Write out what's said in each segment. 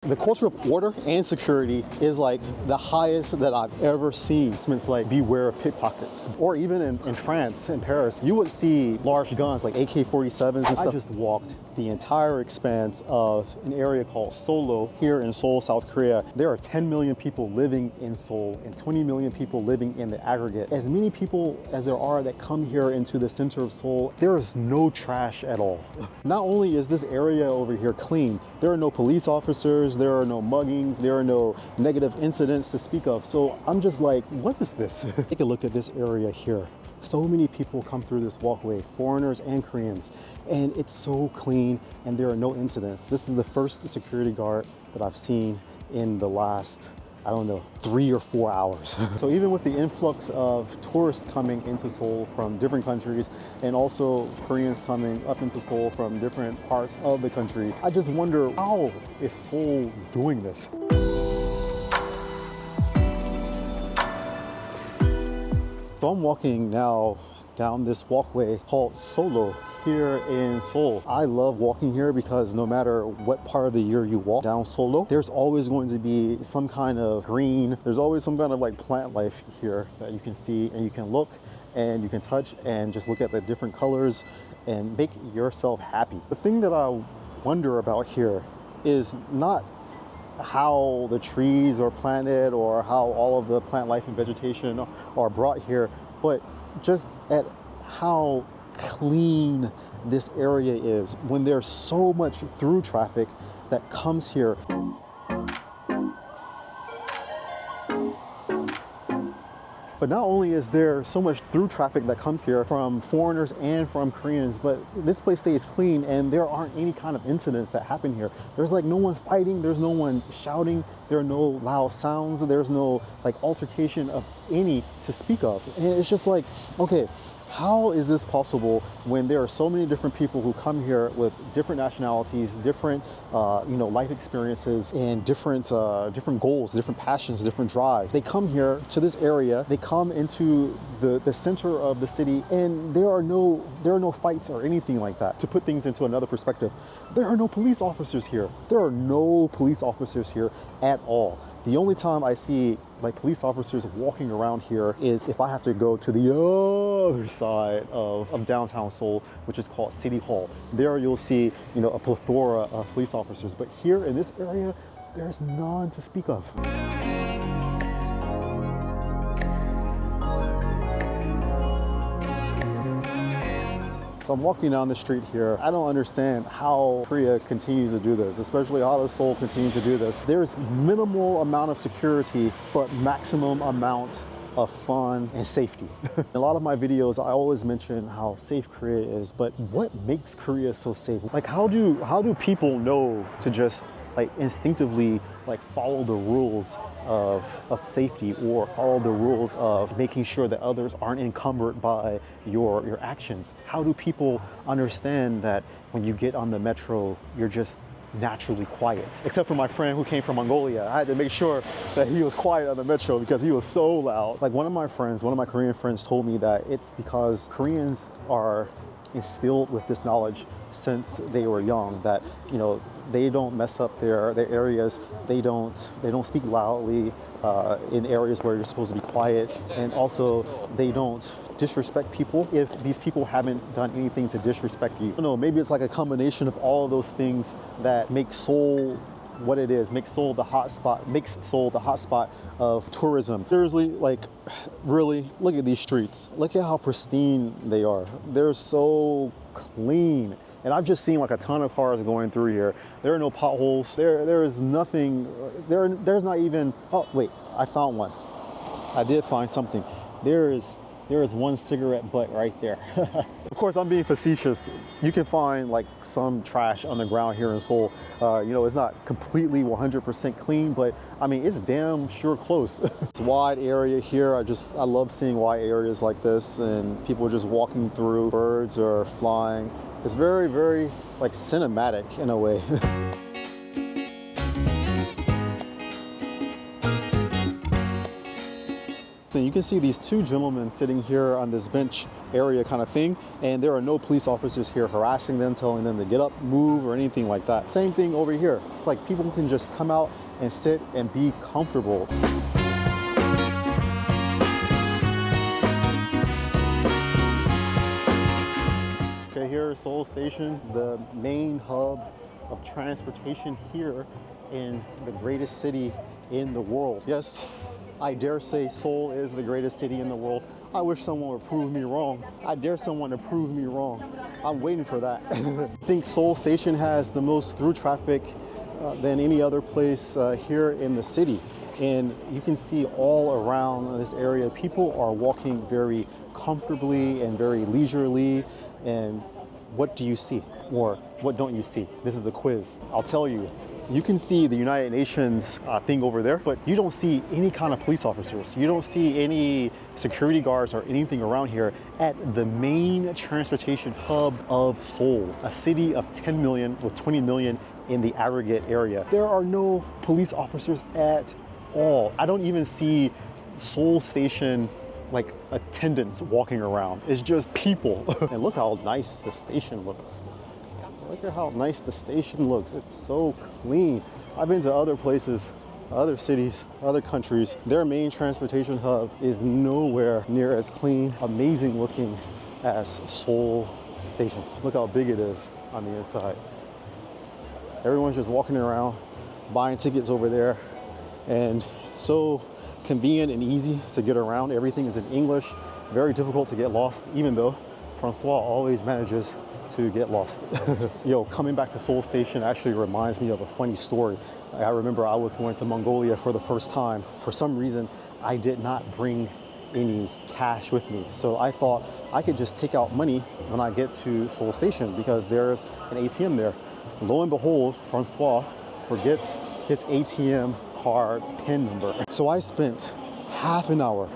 The culture of order and security is like the highest that I've ever seen. It's like beware of pickpockets. Or even in France, in Paris, you would see large guns like AK-47s and stuff. I just walked the entire expanse of an area called Seoul here in Seoul, South Korea. There are 10 million people living in Seoul and 20 million people living in the aggregate. As many people as there are that come here into the center of Seoul, there is no trash at all. Not only is this area over here clean, there are no police officers, there are no muggings, there are no negative incidents to speak of. So I'm just like, what is this? Take a look at this area here. So many people come through this walkway, foreigners and Koreans, and it's so clean and there are no incidents. This is the first security guard that I've seen in the last, I don't know, 3 or 4 hours. So even with the influx of tourists coming into Seoul from different countries and also Koreans coming up into Seoul from different parts of the country, I just wonder, how is Seoul doing this? So I'm walking now down this walkway called Seoul here in Seoul. I love walking here because no matter what part of the year you walk down Seoul, there's always going to be some kind of green. There's always some kind of like plant life here that you can see and you can look and you can touch and just look at the different colors and make yourself happy. The thing that I wonder about here is not how the trees are planted or how all of the plant life and vegetation are brought here, but just at how clean this area is when there's so much through traffic that comes here. But not only is there so much through traffic that comes here from foreigners and from Koreans, but this place stays clean and there aren't any kind of incidents that happen here. There's like no one fighting, there's no one shouting, there are no loud sounds, there's no like altercation of any to speak of. And it's just like, okay, how is this possible when there are so many different people who come here with different nationalities, different life experiences, and different goals, different passions, different drives? They come here to this area, they come into the center of the city, and there are no fights or anything like that. To put things into another perspective, there are no police officers here. There are no police officers here at all. The only time I see like police officers walking around here is if I have to go to the other side of downtown Seoul, which is called City Hall. There you'll see, a plethora of police officers, but here in this area, there's none to speak of. So I'm walking down the street here. I don't understand how Korea continues to do this, especially how does Seoul continue to do this. There's minimal amount of security, but maximum amount of fun and safety. In a lot of my videos, I always mention how safe Korea is, but what makes Korea so safe? Like how do people know to just like instinctively like follow the rules of safety or follow the rules of making sure that others aren't encumbered by your actions? How do people understand that when you get on the metro, you're just naturally quiet? Except for my friend who came from Mongolia. I had to make sure that he was quiet on the metro because he was so loud. Like one of my Korean friends told me that it's because Koreans are instilled with this knowledge since they were young, that they don't mess up their areas, they don't speak loudly in areas where you're supposed to be quiet, and also they don't disrespect people if these people haven't done anything to disrespect you. I don't know, maybe it's like a combination of all of those things that make Seoul what it is, makes Seoul the hotspot of tourism. Seriously, like really, look at these streets. Look at how pristine they are. They're so clean. And I've just seen like a ton of cars going through here. There are no potholes. There is nothing. There's not even, oh wait, I found one. I did find something. There is one cigarette butt right there. Of course, I'm being facetious. You can find like some trash on the ground here in Seoul. It's not completely 100% clean, but I mean, it's damn sure close. It's a wide area here. I love seeing wide areas like this and people just walking through. Birds are flying. It's very, very like cinematic in a way. Then you can see these two gentlemen sitting here on this bench area kind of thing, and there are no police officers here harassing them, telling them to get up, move, or anything like that. Same thing over here. It's like people can just come out and sit and be comfortable. Okay, here is Seoul Station, the main hub of transportation here in the greatest city in the world. Yes, I dare say Seoul is the greatest city in the world. I wish someone would prove me wrong. I dare someone to prove me wrong. I'm waiting for that. I think Seoul Station has the most through traffic than any other place here in the city. And you can see all around this area, people are walking very comfortably and very leisurely. And what do you see? Or what don't you see? This is a quiz. I'll tell you. You can see the United Nations thing over there, but you don't see any kind of police officers. You don't see any security guards or anything around here at the main transportation hub of Seoul, a city of 10 million with 20 million in the aggregate area. There are no police officers at all. I don't even see Seoul Station like attendants walking around. It's just people. And look how nice the station looks. Look at how nice the station looks. It's so clean. I've been to other places, other cities, other countries. Their main transportation hub is nowhere near as clean, amazing looking as Seoul Station. Look how big it is on the inside. Everyone's just walking around, buying tickets over there. And it's so convenient and easy to get around. Everything is in English, very difficult to get lost, even though Francois always manages to get lost. Yo, coming back to Seoul Station actually reminds me of a funny story. I remember I was going to Mongolia for the first time. For some reason, I did not bring any cash with me. So I thought I could just take out money when I get to Seoul Station because there's an ATM there. Lo and behold, Francois forgets his ATM card PIN number. So I spent half an hour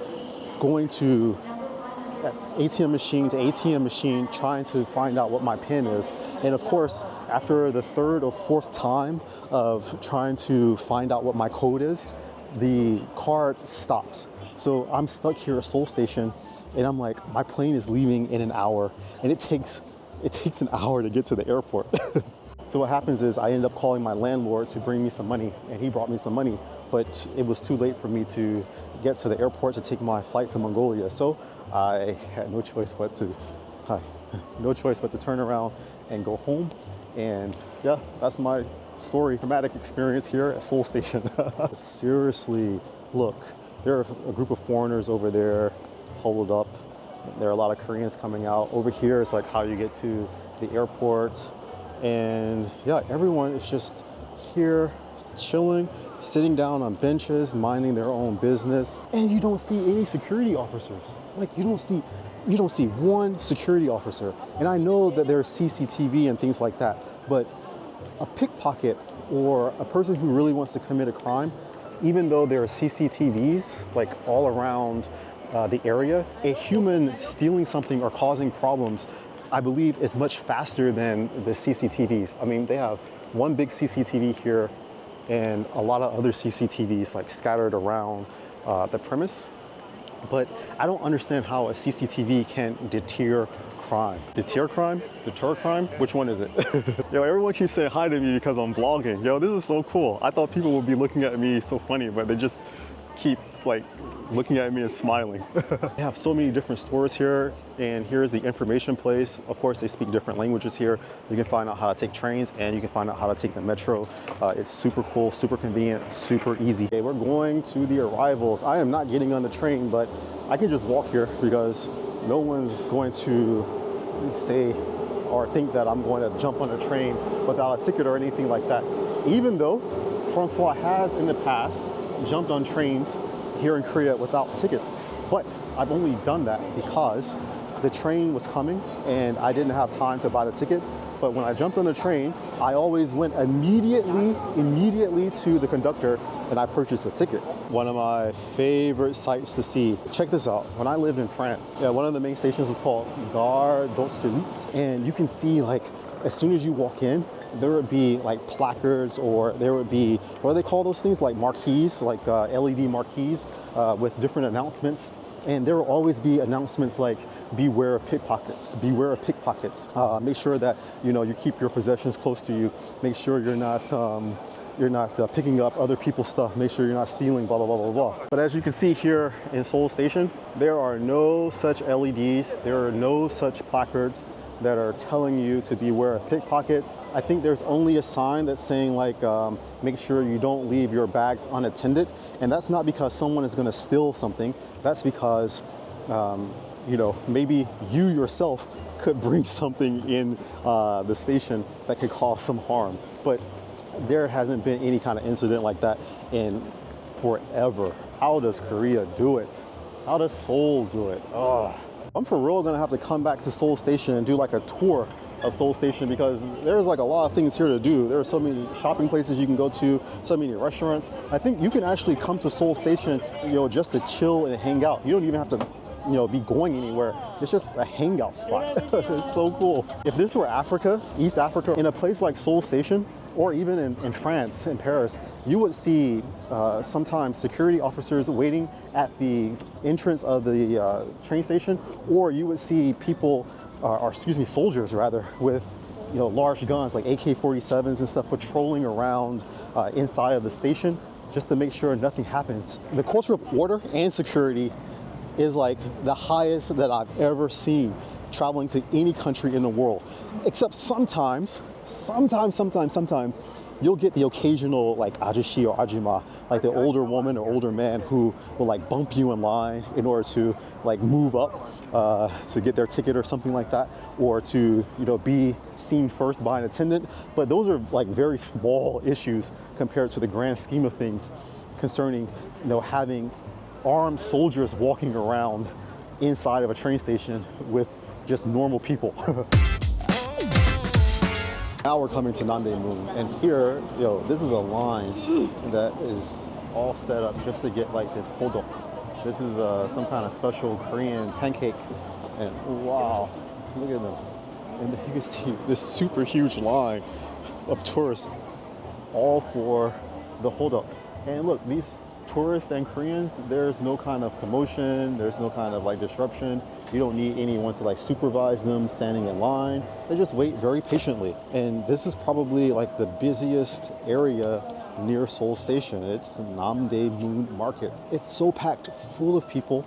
going to ATM machine to ATM machine trying to find out what my PIN is. And of course, after the third or fourth time of trying to find out what my code is, the card stops. So I'm stuck here at Seoul Station and I'm like, my plane is leaving in an hour and it takes an hour to get to the airport. So what happens is I end up calling my landlord to bring me some money, and he brought me some money, but it was too late for me to get to the airport to take my flight to Mongolia. So I had no choice but to turn around and go home. And yeah, that's my story. Traumatic experience here at Seoul Station. Seriously, look, there are a group of foreigners over there huddled up. There are a lot of Koreans coming out. Over here is like how you get to the airport. And yeah, everyone is just here chilling, sitting down on benches, minding their own business. And you don't see any security officers. Like you don't see one security officer. And I know that there's CCTV and things like that, but a pickpocket or a person who really wants to commit a crime, even though there are CCTVs like all around the area, a human stealing something or causing problems, I believe, is much faster than the CCTVs. I mean, they have one big CCTV here and a lot of other CCTVs like scattered around the premise. But I don't understand how a CCTV can deter crime. Deter crime? Deter crime? Which one is it? Yo, everyone keeps saying hi to me because I'm vlogging. Yo, this is so cool. I thought people would be looking at me so funny, but they just keep like looking at me and smiling. They have so many different stores here, and here's the information place. Of course, they speak different languages here. You can find out how to take trains and you can find out how to take the metro. It's super cool, super convenient, super easy. Okay, we're going to the arrivals. I am not getting on the train, but I can just walk here because no one's going to say or think that I'm going to jump on a train without a ticket or anything like that. Even though Francois has in the past jumped on trains here in Korea without tickets. But I've only done that because the train was coming and I didn't have time to buy the ticket. But when I jumped on the train, I always went immediately to the conductor and I purchased a ticket. One of my favorite sights to see. Check this out. When I lived in France, one of the main stations is called 𝐼𝐴 𝐒𝐧 𝐒𝐈. And you can see, like, as soon as you walk in, there would be like placards, or there would be, what do they call those things? Like marquees, like LED marquees with different announcements. And there will always be announcements like, beware of pickpockets, beware of pickpockets. Make sure that, you know, you keep your possessions close to you. Make sure you're not picking up other people's stuff. Make sure you're not stealing, blah, blah, blah, blah, blah. But as you can see here in Seoul Station, there are no such LEDs. There are no such placards that are telling you to beware of pickpockets. I think there's only a sign that's saying like, make sure you don't leave your bags unattended. And that's not because someone is gonna steal something. That's because, you know, maybe you yourself could bring something in the station that could cause some harm. But there hasn't been any kind of incident like that in forever. How does Korea do it? How does Seoul do it? Oh. I'm for real gonna have to come back to Seoul Station and do like a tour of Seoul Station, because there's like a lot of things here to do. There are so many shopping places you can go to, so many restaurants. I think you can actually come to Seoul Station, you know, just to chill and hang out. You don't even have to, you know, be going anywhere. It's just a hangout spot. It's so cool. If this were Africa, East Africa, in a place like Seoul Station, or even in France, in Paris, you would see sometimes security officers waiting at the entrance of the train station, or you would see people, or excuse me, soldiers rather, with, you know, large guns like AK-47s and stuff patrolling around inside of the station just to make sure nothing happens. The culture of order and security is like the highest that I've ever seen traveling to any country in the world, except sometimes you'll get the occasional like ajushi or ajima, like the older woman or older man who will like bump you in line in order to like move up to get their ticket or something like that, or to, you know, be seen first by an attendant. But those are like very small issues compared to the grand scheme of things concerning, you know, having armed soldiers walking around inside of a train station with just normal people. Now we're coming to Namdaemun, and here, yo, this is a line that is all set up just to get like this hodok. This is some kind of special Korean pancake, and wow, look at them. And you can see this super huge line of tourists, all for the hodok. And look, these tourists and Koreans, there's no kind of commotion, there's no kind of like disruption. You don't need anyone to like supervise them standing in line. They just wait very patiently. And this is probably like the busiest area near Seoul Station. It's Namdaemun Market. It's so packed full of people.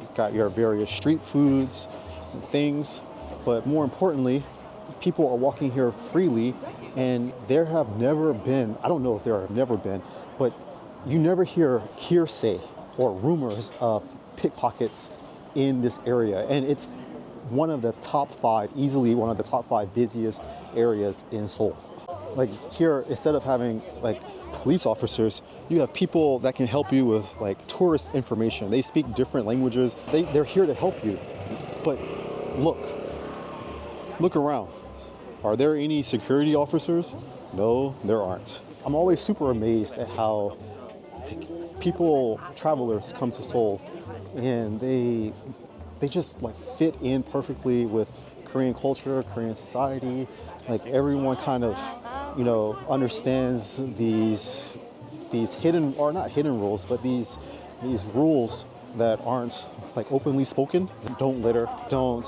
You've got your various street foods and things, but more importantly, people are walking here freely, and there have never been, I don't know if there have never been, but you never hear hearsay or rumors of pickpockets in this area. And it's one of the top 5, easily one of the top 5 busiest areas in Seoul. Like here, instead of having like police officers, you have people that can help you with like tourist information. They speak different languages. They're here to help you. But look around. Are there any security officers? No, there aren't. I'm always super amazed at how travelers come to Seoul, and they just like fit in perfectly with Korean culture, Korean society. Like everyone kind of, you know, understands these hidden, or not hidden rules, but these rules that aren't like openly spoken. Don't litter, don't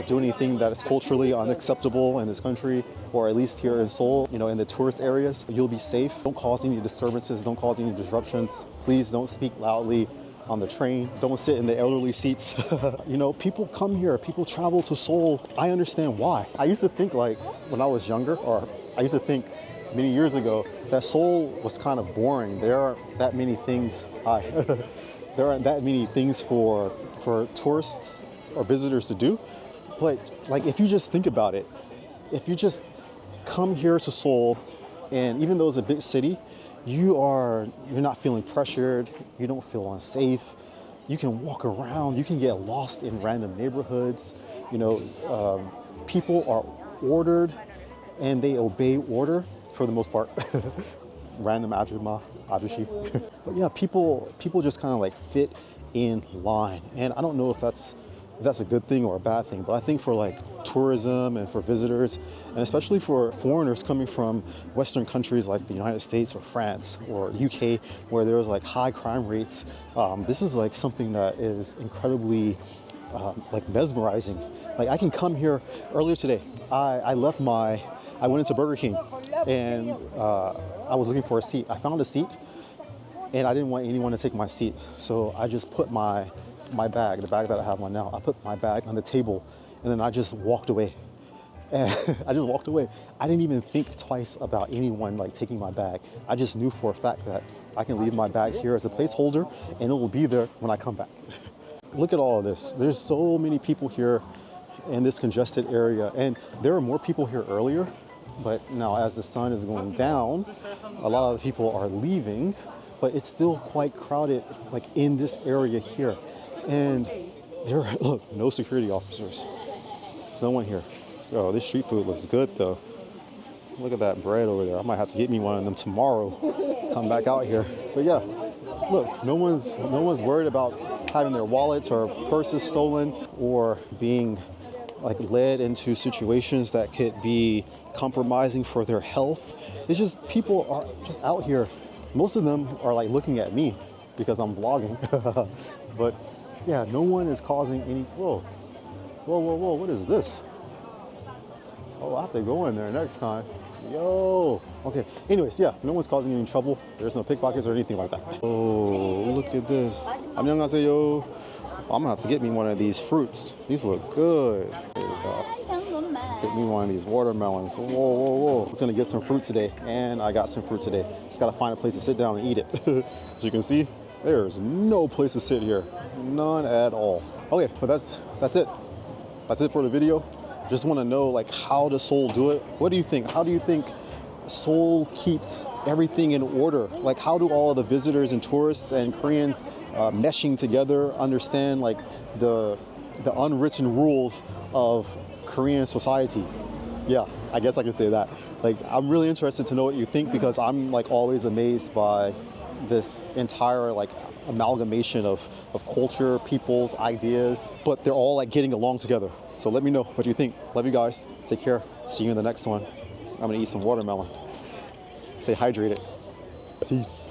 do anything that is culturally unacceptable in this country, or at least here in Seoul, you know, in the tourist areas. You'll be safe. Don't cause any disturbances, don't cause any disruptions. Please don't speak loudly on the train. Don't sit in the elderly seats. You know, people come here, people travel to Seoul. I understand why. I used to think, like when I was younger, or I used to think many years ago, that Seoul was kind of boring. There aren't that many things. There aren't that many things for tourists or visitors to do. But like, if you just think about it, if you just come here to Seoul, and even though it's a big city, you're not feeling pressured, you don't feel unsafe, you can walk around, you can get lost in random neighborhoods. You know, people are ordered and they obey order for the most part. Random ajushi. But yeah, people just kind of like fit in line. And I don't know if that's that's a good thing or a bad thing, but I think for like tourism and for visitors, and especially for foreigners coming from Western countries like the United States or France or UK, where there's like high crime rates, this is like something that is incredibly like mesmerizing. Like I can come here. Earlier today, I went into Burger King and I was looking for a seat. I found a seat and I didn't want anyone to take my seat. So I just put my bag, the bag that I have on now, I put my bag on the table and then I just walked away. And I just walked away. I didn't even think twice about anyone like taking my bag. I just knew for a fact that I can leave my bag here as a placeholder and it will be there when I come back. Look at all of this. There's so many people here in this congested area, and there were more people here earlier, but now as the sun is going down, a lot of the people are leaving, but it's still quite crowded like in this area here. And there are, look, no security officers. There's no one here. Oh, this street food looks good though. Look at that bread over there. I might have to get me one of them tomorrow. Come back out here. But yeah, look, no one's worried about having their wallets or purses stolen or being like led into situations that could be compromising for their health. It's just people are just out here. Most of them are like looking at me because I'm vlogging. But yeah, no one is causing any, whoa, what is this? Oh, I have to go in there next time. Yo, okay. Anyways, yeah, no one's causing any trouble. There's no pickpockets or anything like that. Oh, look at this. 안녕하세요. I'm gonna have to get me one of these fruits. These look good. There we go. Get me one of these watermelons. Whoa. I was gonna get some fruit today, and I got some fruit today. Just gotta find a place to sit down and eat it. As you can see, there's no place to sit here. None at all. Okay, but that's it. That's it for the video. Just want to know, like, how does Seoul do it? What do you think? How do you think Seoul keeps everything in order? Like, how do all of the visitors and tourists and Koreans meshing together understand like the unwritten rules of Korean society? Yeah, I guess I can say that. Like, I'm really interested to know what you think, because I'm like always amazed by this entire like amalgamation of culture, people's ideas, but they're all like getting along together. So let me know what you think. Love you guys. Take care. See you in the next one. I'm gonna eat some watermelon. Stay hydrated. Peace.